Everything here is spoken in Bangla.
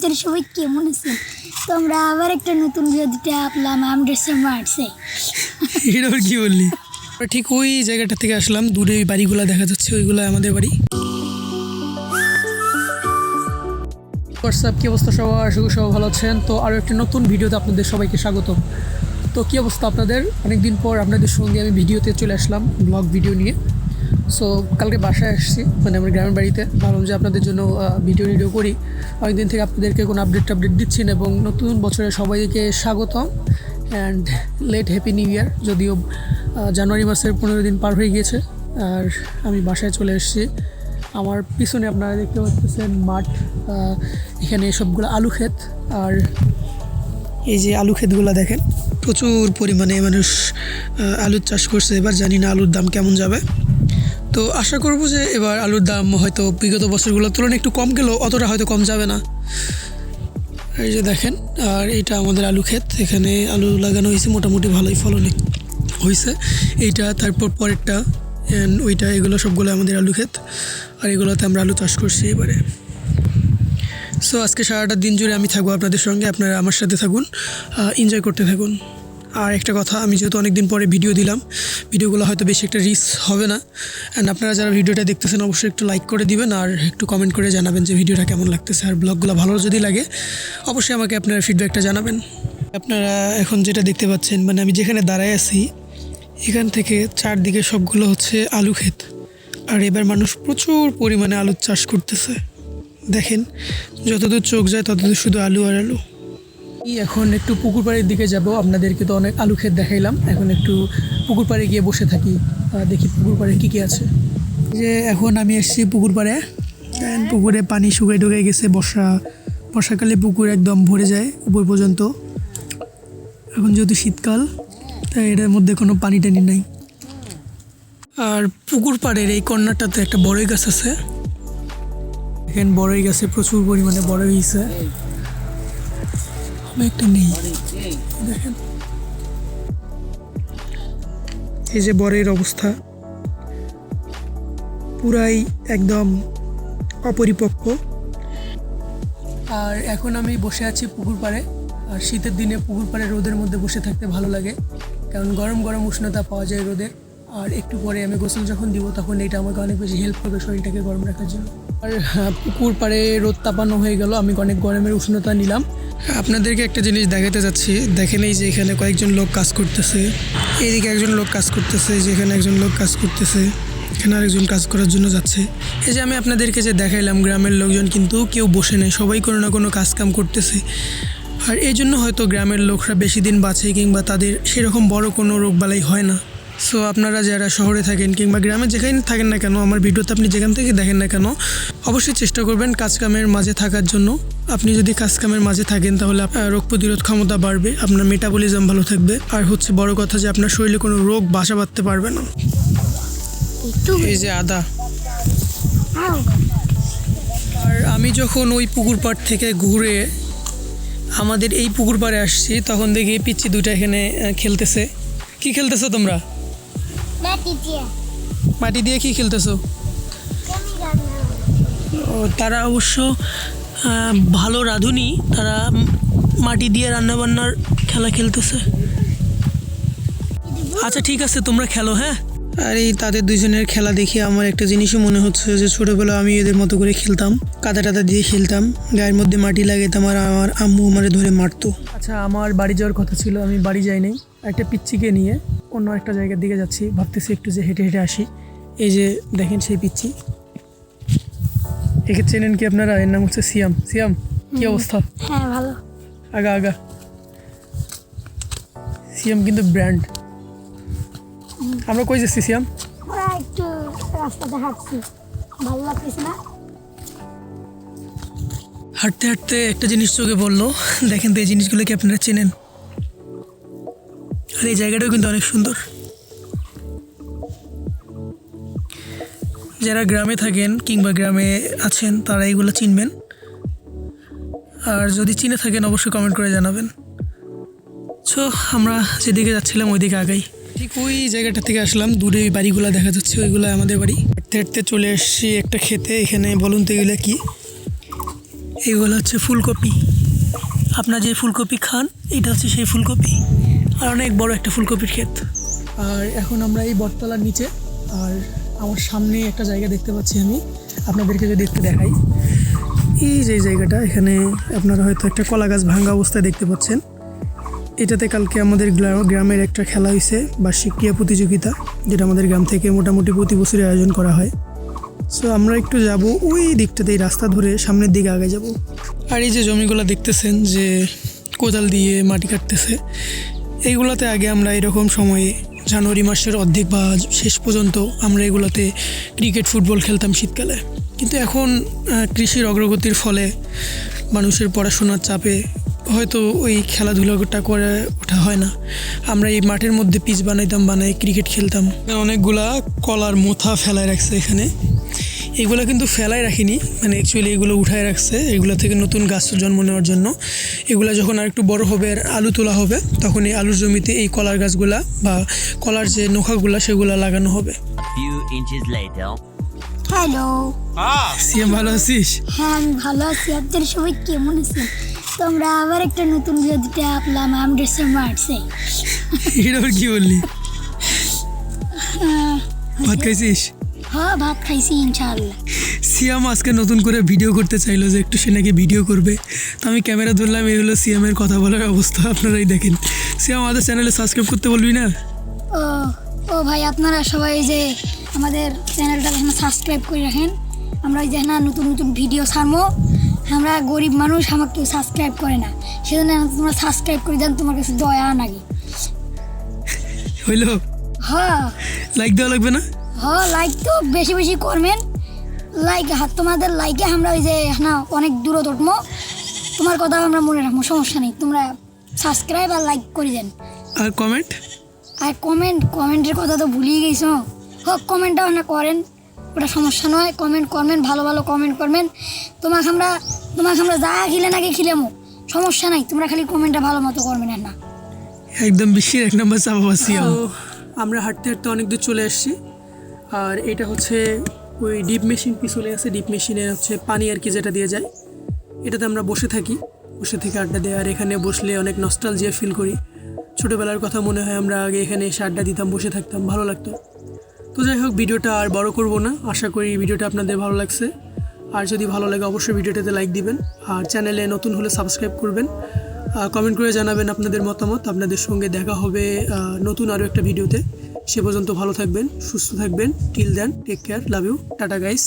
বাচ্চারা সবাই কেমন আছে? তোমরা আবার একটা নতুন ভিডিওতে আপলাম আমাদের সামনে আসছে। এটা কি বললি? ঠিক ওই জায়গাটা থেকে আসলাম, দূরে ওই বাড়িগুলো দেখা যাচ্ছে, ওইগুলো আমাদের বাড়ি। হোয়াটসঅ্যাপ, কী অবস্থা সবার? আশা করি সবাই ভালো আছেন। তো আরও একটি নতুন ভিডিওতে আপনাদের সবাইকে স্বাগত। তো কী অবস্থা আপনাদের? অনেকদিন পর আপনাদের সঙ্গে আমি ভিডিওতে চলে আসলাম, ব্লগ ভিডিও নিয়ে। সো কালকে বাসায় আসছি, মানে আমার গ্রামের বাড়িতে। ভাবলাম যে আপনাদের জন্য ভিডিও করি। অনেকদিন থেকে আপনাদেরকে কোনো আপডেট দিচ্ছি না, এবং নতুন বছরে সবাইকে স্বাগতম and let happy new year. যদিও জানুয়ারি মাসের 15 দিন পার হয়ে গিয়েছে, আর আমি বাসায় চলে এসেছি। আমার পিছনে আপনারা দেখতে পাচ্ছেন মাঠ, এখানে সবগুলো আলু ক্ষেত। আর এই যে আলু ক্ষেতগুলো দেখেন, প্রচুর পরিমাণে মানুষ আলুর চাষ করছে। এবার জানি না আলুর দাম কেমন যাবে। তো আশা করব যে এবার আলুর দাম হয়তো বিগত বছরগুলোর তুলনায় একটু কম গেলেও অতটা হয়তো কম যাবে না। এই যে দেখেন, আর এইটা আমাদের আলু ক্ষেত। এখানে আলু লাগানো হয়েছে, মোটামুটি ভালোই ফলন হয়েছে। এইটা, তারপর পরেরটা, ওইটা, এগুলো সবগুলো আমাদের আলু ক্ষেত। আর এগুলোতে আমরা আলু চাষ করছি এবারে। সো আজকে সারাটা দিন জুড়ে আমি থাকবো আপনাদের সঙ্গে, আপনারা আমার সাথে থাকুন, এনজয় করতে থাকুন। আর একটা কথা, আমি যেহেতু অনেক দিন পরে ভিডিও দিলাম, ভিডিওগুলো হয়তো বেশি একটা রিচ হবে না। অ্যান্ড আপনারা যারা ভিডিওটা দেখতেছেন অবশ্যই একটু লাইক করে দিবেন, আর একটু কমেন্ট করে জানাবেন যে ভিডিওটা কেমন লাগতেছে। আর ব্লগগুলো ভালো যদি লাগে অবশ্যই আমাকে আপনারা ফিডব্যাকটা জানাবেন। আপনারা এখন যেটা দেখতে পাচ্ছেন, মানে আমি যেখানে দাঁড়ায় আছি, এখান থেকে চারদিকে সবগুলো হচ্ছে আলু ক্ষেত। আর এবার মানুষ প্রচুর পরিমাণে আলুর চাষ করতেছে। দেখেন, যতদূর চোখ যায় ততদূর শুধু আলু আর আলু। এখন একটু পুকুর পাড়ের দিকে যাব। আপনাদেরকে তো অনেক আলু ক্ষেত দেখাইলাম, এখন একটু পুকুর পাড়ে গিয়ে বসে থাকি, দেখি পুকুর পাড়ে কী কী আছে। যে এখন আমি এসেছি পুকুর পাড়ে, পুকুরে পানি শুকাই ঢুকে গেছে। বর্ষাকালে পুকুর একদম ভরে যায় উপর পর্যন্ত। এখন যেহেতু শীতকাল, তাই এটার মধ্যে কোনো পানি টানি নাই। আর পুকুর পাড়ের এই কর্নারটাতে একটা বড়ই গাছ আছে। এখানে বড়ই গাছে প্রচুর পরিমাণে বড়ই হয়েছে, একটা নেই। দেখেন এই যে বড়ের অবস্থা, পুরাই একদম অপরিপক্ক। আর এখন আমি বসে আছি পুকুর পাড়ে। আর শীতের দিনে পুকুর পাড়ে রোদের মধ্যে বসে থাকতে ভালো লাগে, কারণ গরম গরম উষ্ণতা পাওয়া যায় রোদের। আর একটু পরে আমি গোসল যখন দিব, তখন এটা আমাকে অনেক বেশি হেল্প করবে শরীরটাকে গরম রাখার জন্য। আর পুকুর পাড়ে রোদ তাপানো হয়ে গেল, আমি অনেক গরমের উষ্ণতা নিলাম। আপনাদেরকে একটা জিনিস দেখাতে যাচ্ছি। দেখেন, এই যে এখানে কয়েকজন লোক কাজ করতেছে, এইদিকে একজন লোক কাজ করতেছে, যেখানে একজন লোক কাজ করতেছে, এখানে আরেকজন কাজ করার জন্য যাচ্ছে। এই যে আমি আপনাদেরকে যে দেখাইলাম, গ্রামের লোকজন কিন্তু কেউ বসে নেই, সবাই কোনো না কোনো কাজ কাম করতেছে। আর এই জন্য হয়তো গ্রামের লোকরা বেশি দিন বাঁচে, কিংবা তাদের সেরকম বড় কোনো রোগবালাই হয় না। সো আপনারা যারা শহরে থাকেন কিংবা গ্রামে যেখানে থাকেন না কেন, আমার ভিডিওতে আপনি যেখান থেকে দেখেন না কেন, অবশ্যই চেষ্টা করবেন কাজকামের মাঝে থাকার জন্য। আপনি যদি কাজকামের মাঝে থাকেন, তাহলে আপনার রোগ প্রতিরোধ ক্ষমতা বাড়বে, আপনার মেটাবলিজম ভালো থাকবে। আর হচ্ছে বড় কথা যে আপনার শরীরে কোনো রোগ বাসা বাঁধতে পারবে না। এই যে আদা। আর আমি যখন ওই পুকুর পাড় থেকে ঘুরে আমাদের এই পুকুর পাড়ে আসছি, তখন দেখি পিচ্চি দুইটা এখানে খেলতেছে। কি খেলতেছো তোমরা? মাটি দিয়ে কি খেলতেছো? তারা অবশ্য ভালো রাঁধুনি, তারা মাটি দিয়ে রান্নাবান্নার খেলা খেলতেছে। আচ্ছা ঠিক আছে, তোমরা খেলো। হ্যাঁ। আর এই তাদের দুইজনের খেলা দেখে আমার একটা জিনিসও মনে হচ্ছে যে ছোটোবেলা আমি এদের মতো করে খেলতাম, কাদা টাদা দিয়ে খেলতাম, গায়ের মধ্যে মাটি লাগাইতাম, আর আমার আম্মু আমারে ধরে মারতো। আচ্ছা, আমার বাড়ি যাওয়ার কথা ছিল, আমি বাড়ি যাই নাই। একটা পিচ্চিকে নিয়ে অন্য একটা জায়গার দিকে যাচ্ছি, ভাবতেছি একটু যে হেঁটে হেঁটে আসি। এই যে দেখেন সেই পিচ্চি, একে চেনেন কি আপনারা? এর নাম হচ্ছে সিয়াম। সিয়াম, কি অবস্থা? হ্যাঁ, ভালো। আগা সিয়াম কিন্তু ব্র্যান্ড। আমরা কই যাচ্ছি সিয়াম? একটু রাস্তাতে হাঁটছি, ভালো লাগতেছে না? হাঁটতে হাঁটতে একটা জিনিস চোখে পড়লো। দেখেন তো, এই জিনিসগুলো কি আপনারা চেনেন? আর এই জায়গাটাও কিন্তু অনেক সুন্দর। যারা গ্রামে থাকেন কিংবা গ্রামে আছেন, তারা এইগুলো চিনবেন। আর যদি চিনে থাকেন অবশ্যই কমেন্ট করে জানাবেন। সো আমরা যেদিকে যাচ্ছিলাম ওইদিকে আগাই। ঠিক ওই জায়গাটা থেকে আসলাম, দূরে ওই বাড়িগুলো দেখা যাচ্ছে, ওইগুলো আমাদের বাড়ি। হাঁটতে হাঁটতে চলে এসেছি একটা খেতে। এখানে বলুন তো এগুলো কি? এইগুলো হচ্ছে ফুলকপি। আপনার যে ফুলকপি খান এটা হচ্ছে সেই ফুলকপি, আর অনেক বড় একটা ফুলকপির ক্ষেত। আর এখন আমরা এই বটতলার নিচে, আর আমার সামনে একটা জায়গা দেখতে পাচ্ছি আমি, আপনাদেরকে যদি একটু দেখাই। এই যে জায়গাটা, এখানে আপনারা হয়তো একটা কলা গাছ ভাঙা অবস্থায় দেখতে পাচ্ছেন। এটাতে কালকে আমাদের গ্রামের একটা খেলা হয়েছে, বার্ষিক ক্রীড়া প্রতিযোগিতা, যেটা আমাদের গ্রাম থেকে মোটামুটি প্রতি বছরই আয়োজন করা হয়। সো আমরা একটু যাব ওই দিকটাতে, এই রাস্তা ধরে সামনের দিকে আগে যাব। আর এই যে জমিগুলো দেখতেছেন যে কোদাল দিয়ে মাটি কাটতেছে, এইগুলোতে আগে আমরা এরকম সময়ে জানুয়ারি মাসের অর্ধেক বা শেষ পর্যন্ত আমরা এগুলোতে ক্রিকেট ফুটবল খেলতাম শীতকালে। কিন্তু এখন কৃষির অগ্রগতির ফলে মানুষের পড়াশোনার চাপে হয়তো ওই খেলাধুলাটা করে ওঠা হয় না। আমরা এই মাঠের মধ্যে পিচ বানাই ক্রিকেট খেলতাম। অনেকগুলা কলার মোথা ফেলায় রাখছে এখানে। এগুলো কিন্তু ফেলায় রাখিনি, মানে অ্যাকচুয়ালি এগুলো উঠায় রাখছে, এগুলো থেকে নতুন গাছ জন্ম নেওয়ার জন্য। এগুলো যখন আর একটু বড় হবে আর আলু তোলা হবে, তখন এই আলুর জমিতে এই কলার গাছগুলা বা কলার যে নোখাগুলা সেগুলো লাগানো হবে। হ্যালো, সিএম ভালো আছিস? হ্যাঁ আমি ভালো আছি। আপনারা সবাই কেমন আছেন? তোমরা আবার একটা নতুন ভিডিওতে আপলাম আমাদের মারছে। এটা আবার কি বললি? ভাত খাইছিস? হ্যাঁ ভাত খাইছি ইনশাআল্লাহ। সিয়াম আজকে নতুন করে ভিডিও করতে চাইলো যে একটু সে নাকি ভিডিও করবে, তো আমি ক্যামেরা ধরলাম। এই হলো সিয়ামের কথা বলার অবস্থা, আপনারাই দেখেন। সিয়াম আমাদের চ্যানেলে সাবস্ক্রাইব করতে বলবি না? ও ও ভাই, আপনারা সবাই যে আমাদের চ্যানেলটা সাবস্ক্রাইব করে রাখেন। আমরা ওই যে না নতুন নতুন ভিডিও ছাড়বো। আমরা গরিব মানুষ, আমাকে কেউ সাবস্ক্রাইব করে না, সেজন্য তোমরা সাবস্ক্রাইব করে দেন, তোমার কাছে দয়া নাকি। হইলো? হ্যাঁ লাইক দেওয়া লাগবে না? হ্যাঁ লাইক তো বেশি বেশি করবেন। লাইক তোমাদের লাইকে আমরা ওই যে না অনেক দূরে উঠবো। তোমার কথা আমরা মনে রাখবো, সমস্যা নেই। তোমরা সাবস্ক্রাইব আর লাইক করে দেন। আর কমেন্ট? আর কমেন্টের কথা তো ভুলিয়ে গেছো। হোক, কমেন্টটাও না করেন, ওটা সমস্যা নয়। কমেন্ট করবেন, ভালো ভালো কমেন্ট করবেন। তোমাকে আমরা যা খিলে নাকি খিলেমো, সমস্যা নাই। তোমরা খালি কমেন্টটা ভালো মতো করবেন না। একদম বিশ্বের 1 নম্বর চাপা সিয়াম। আমরা হাঁটতে হাঁটতে অনেক দূর চলে আসছি। আর এটা হচ্ছে ওই ডিপ মেশিন পিছনে আছে, ডিপ মেশিনে হচ্ছে পানি আর কি যেটা দিয়ে যায়, এটাতে আমরা বসে থাকি, বসে থেকে আড্ডা দেয়। আর এখানে বসলে অনেক নস্টালজিয়া ফিল করি। ছোটোবেলার কথা মনে হয়, আমরা আগে এখানে এসে আড্ডা দিতাম, বসে থাকতাম, ভালো লাগতো। তো যাই হোক, ভিডিওটা আর বড় করব না। আশা করি ভিডিওটা আপনাদের ভালো লাগছে। আর যদি ভালো লাগে অবশ্যই ভিডিওটাতে লাইক দিবেন, আর চ্যানেলে নতুন হলে সাবস্ক্রাইব করবেন। কমেন্ট করে জানাবেন আপনাদের মতামত। আপনাদের সঙ্গে দেখা হবে নতুন আরও একটা ভিডিওতে। সে পর্যন্ত ভালো থাকবেন, সুস্থ থাকবেন। Till then, take care, love you, tata guys.